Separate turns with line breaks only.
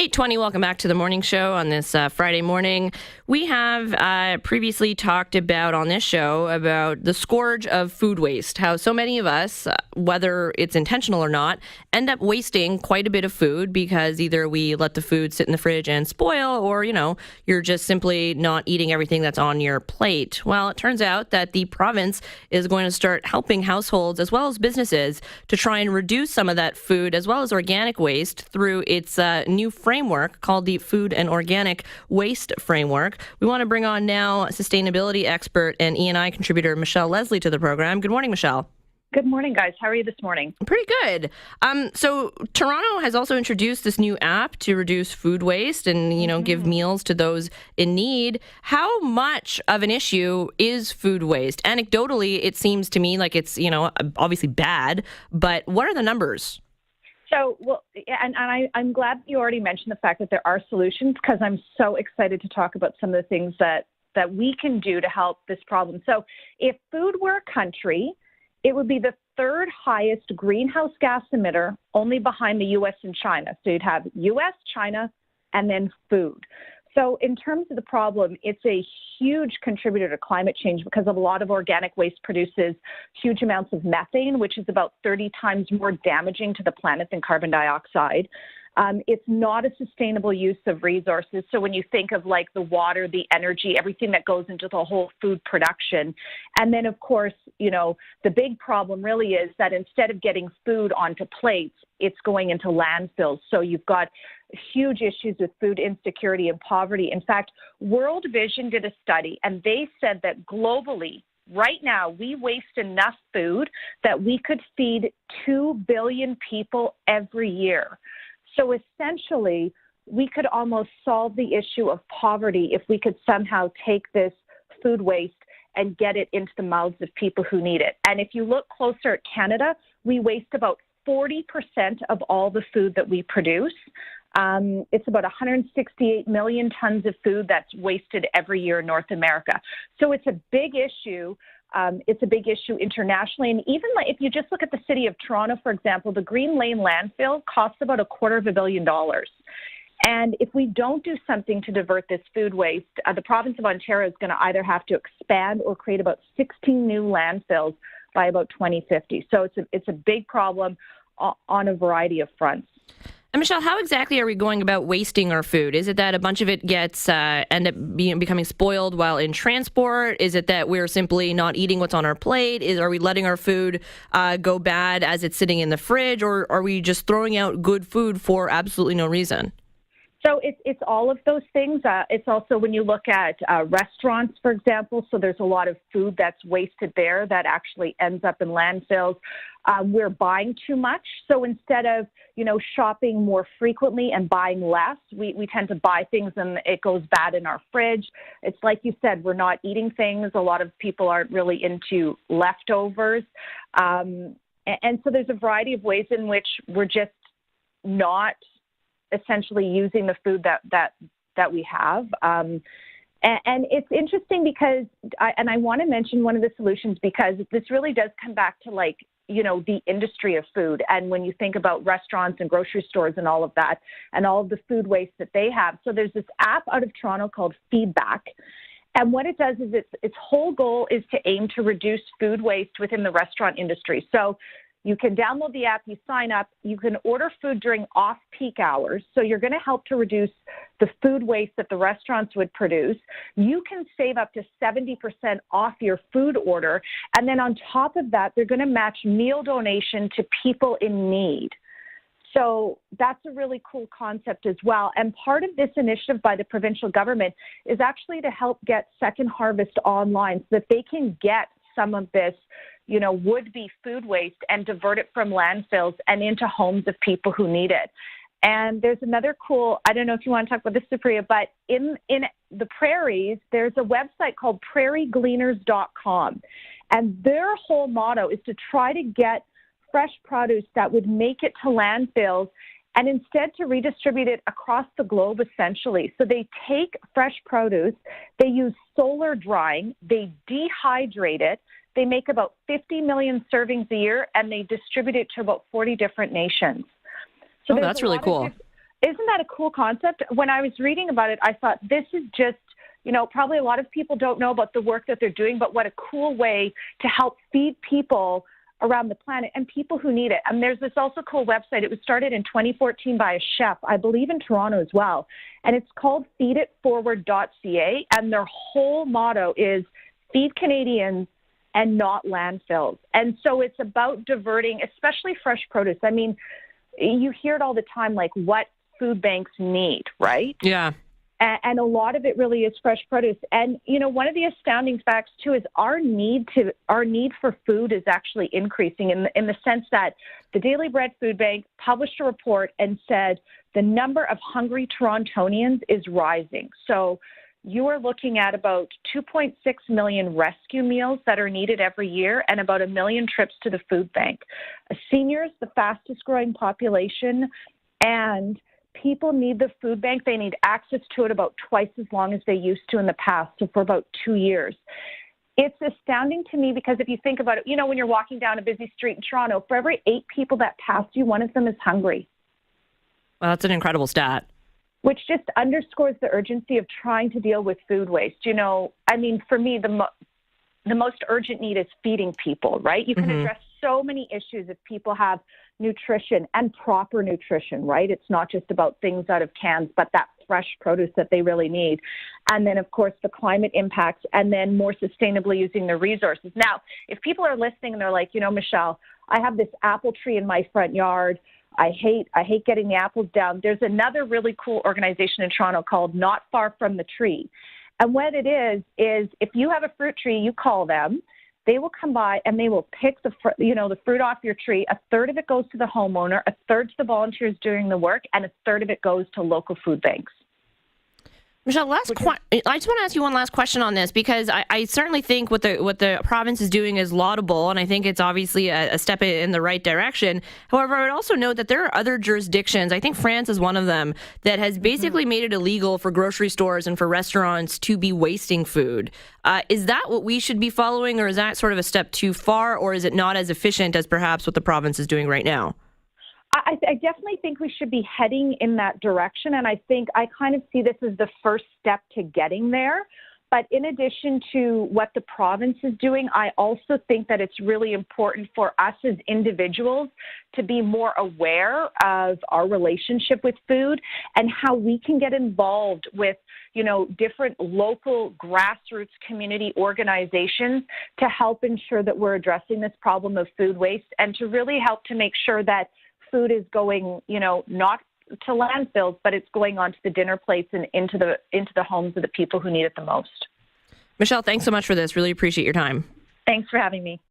8:20, welcome back to the morning show on this Friday morning. We have previously talked about on this show about the scourge of food waste, how so many of us, whether it's intentional or not, end up wasting quite a bit of food because either we let the food sit in the fridge and spoil or, you're just simply not eating everything that's on your plate. Well, it turns out that the province is going to start helping households as well as businesses to try and reduce some of that food as well as organic waste through its new framework called the Food and Organic Waste Framework. We want to bring on now sustainability expert and E&I contributor Michelle Leslie to the program. Good morning, Michelle.
Good morning, guys. How are you this morning?
Pretty good. So Toronto has also introduced this new app to reduce food waste and, give meals to those in need. How much of an issue is food waste? Anecdotally, it seems to me like it's, obviously bad, but what are the numbers?
So, I'm glad you already mentioned the fact that there are solutions because I'm so excited to talk about some of the things that we can do to help this problem. So if food were a country, it would be the third highest greenhouse gas emitter, only behind the U.S. and China. So you'd have U.S., China, and then food. So in terms of the problem, it's a huge contributor to climate change because a lot of organic waste produces huge amounts of methane, which is about 30 times more damaging to the planet than carbon dioxide. It's not a sustainable use of resources. So when you think of like the water, the energy, everything that goes into the whole food production. And then, of course, the big problem really is that instead of getting food onto plates, it's going into landfills. So you've got huge issues with food insecurity and poverty. In fact, World Vision did a study, and they said that globally, right now, we waste enough food that we could feed 2 billion people every year. So essentially, we could almost solve the issue of poverty if we could somehow take this food waste and get it into the mouths of people who need it. And if you look closer at Canada, we waste about 40% of all the food that we produce. It's about 168 million tons of food that's wasted every year in North America. So it's a big issue. It's a big issue internationally. And even if you just look at the city of Toronto, for example, the Green Lane landfill costs about $250 million. And if we don't do something to divert this food waste, the province of Ontario is going to either have to expand or create about 16 new landfills by about 2050. So it's a big problem on a variety of fronts.
And Michelle, how exactly are we going about wasting our food? Is it that a bunch of it gets end up becoming spoiled while in transport? Is it that we're simply not eating what's on our plate? Are we letting our food go bad as it's sitting in the fridge? Or are we just throwing out good food for absolutely no reason?
So it's all of those things. It's also when you look at restaurants, for example, so there's a lot of food that's wasted there that actually ends up in landfills. We're buying too much. So instead of, shopping more frequently and buying less, we tend to buy things and it goes bad in our fridge. It's like you said, we're not eating things. A lot of people aren't really into leftovers. And so there's a variety of ways in which we're just not essentially using the food that we have. And it's interesting because, I want to mention one of the solutions because this really does come back to the industry of food. And when you think about restaurants and grocery stores and all of that, and all of the food waste that they have. So there's this app out of Toronto called Feedback. And what it does is its whole goal is to aim to reduce food waste within the restaurant industry. So you can download the app, you sign up, you can order food during off-peak hours. So you're going to help to reduce the food waste that the restaurants would produce. You can save up to 70% off your food order. And then on top of that, they're going to match meal donation to people in need. So that's a really cool concept as well. And part of this initiative by the provincial government is actually to help get Second Harvest online so that they can get some of this would-be food waste and divert it from landfills and into homes of people who need it. And there's another cool, I don't know if you want to talk about this, Supriya, but in the prairies, there's a website called prairiegleaners.com. And their whole motto is to try to get fresh produce that would make it to landfills and instead to redistribute it across the globe, essentially. So they take fresh produce, they use solar drying, they dehydrate it, they make about 50 million servings a year, and they distribute it to about 40 different nations.
So that's really cool.
Isn't that a cool concept? When I was reading about it, I thought this is just, probably a lot of people don't know about the work that they're doing, but what a cool way to help feed people around the planet and people who need it. And there's this also cool website. It was started in 2014 by a chef, I believe in Toronto as well. And it's called feeditforward.ca. And their whole motto is feed Canadians and not landfills. And so it's about diverting, especially fresh produce. I mean, you hear it all the time, like what food banks need, right?
Yeah.
And a lot of it really is fresh produce. And, one of the astounding facts, too, is our need for food is actually increasing in the sense that the Daily Bread Food Bank published a report and said the number of hungry Torontonians is rising. So you are looking at about 2.6 million rescue meals that are needed every year and about 1 million trips to the food bank. Seniors, the fastest growing population, and people need the food bank. They need access to it about twice as long as they used to in the past, so for about 2 years. It's astounding to me because if you think about it, when you're walking down a busy street in Toronto, for every 8 people that pass you, one of them is hungry.
Well, that's an incredible stat.
Which just underscores the urgency of trying to deal with food waste. For me, the most urgent need is feeding people, right? You can address so many issues if people have nutrition and proper nutrition, right? It's not just about things out of cans, but that fresh produce that they really need. And then, of course, the climate impacts, and then more sustainably using their resources. Now, if people are listening and they're like, Michelle, I have this apple tree in my front yard. I hate getting the apples down. There's another really cool organization in Toronto called Not Far From the Tree. And what it is if you have a fruit tree, you call them. They will come by and they will pick the fruit off your tree. A third of it goes to the homeowner, a third to the volunteers doing the work, and a third of it goes to local food banks.
Michelle, I just want to ask you one last question on this, because I certainly think what the province is doing is laudable, and I think it's obviously a step in the right direction. However, I would also note that there are other jurisdictions, I think France is one of them, that has basically made it illegal for grocery stores and for restaurants to be wasting food. Is that what we should be following, or is that sort of a step too far, or is it not as efficient as perhaps what the province is doing right now?
I definitely think we should be heading in that direction, and I think I kind of see this as the first step to getting there. But in addition to what the province is doing, I also think that it's really important for us as individuals to be more aware of our relationship with food and how we can get involved with, different local grassroots community organizations to help ensure that we're addressing this problem of food waste, and to really help to make sure that food is going, not to landfills, but it's going onto the dinner plates and into the homes of the people who need it the most.
Michelle, thanks so much for this. Really appreciate your time.
Thanks for having me.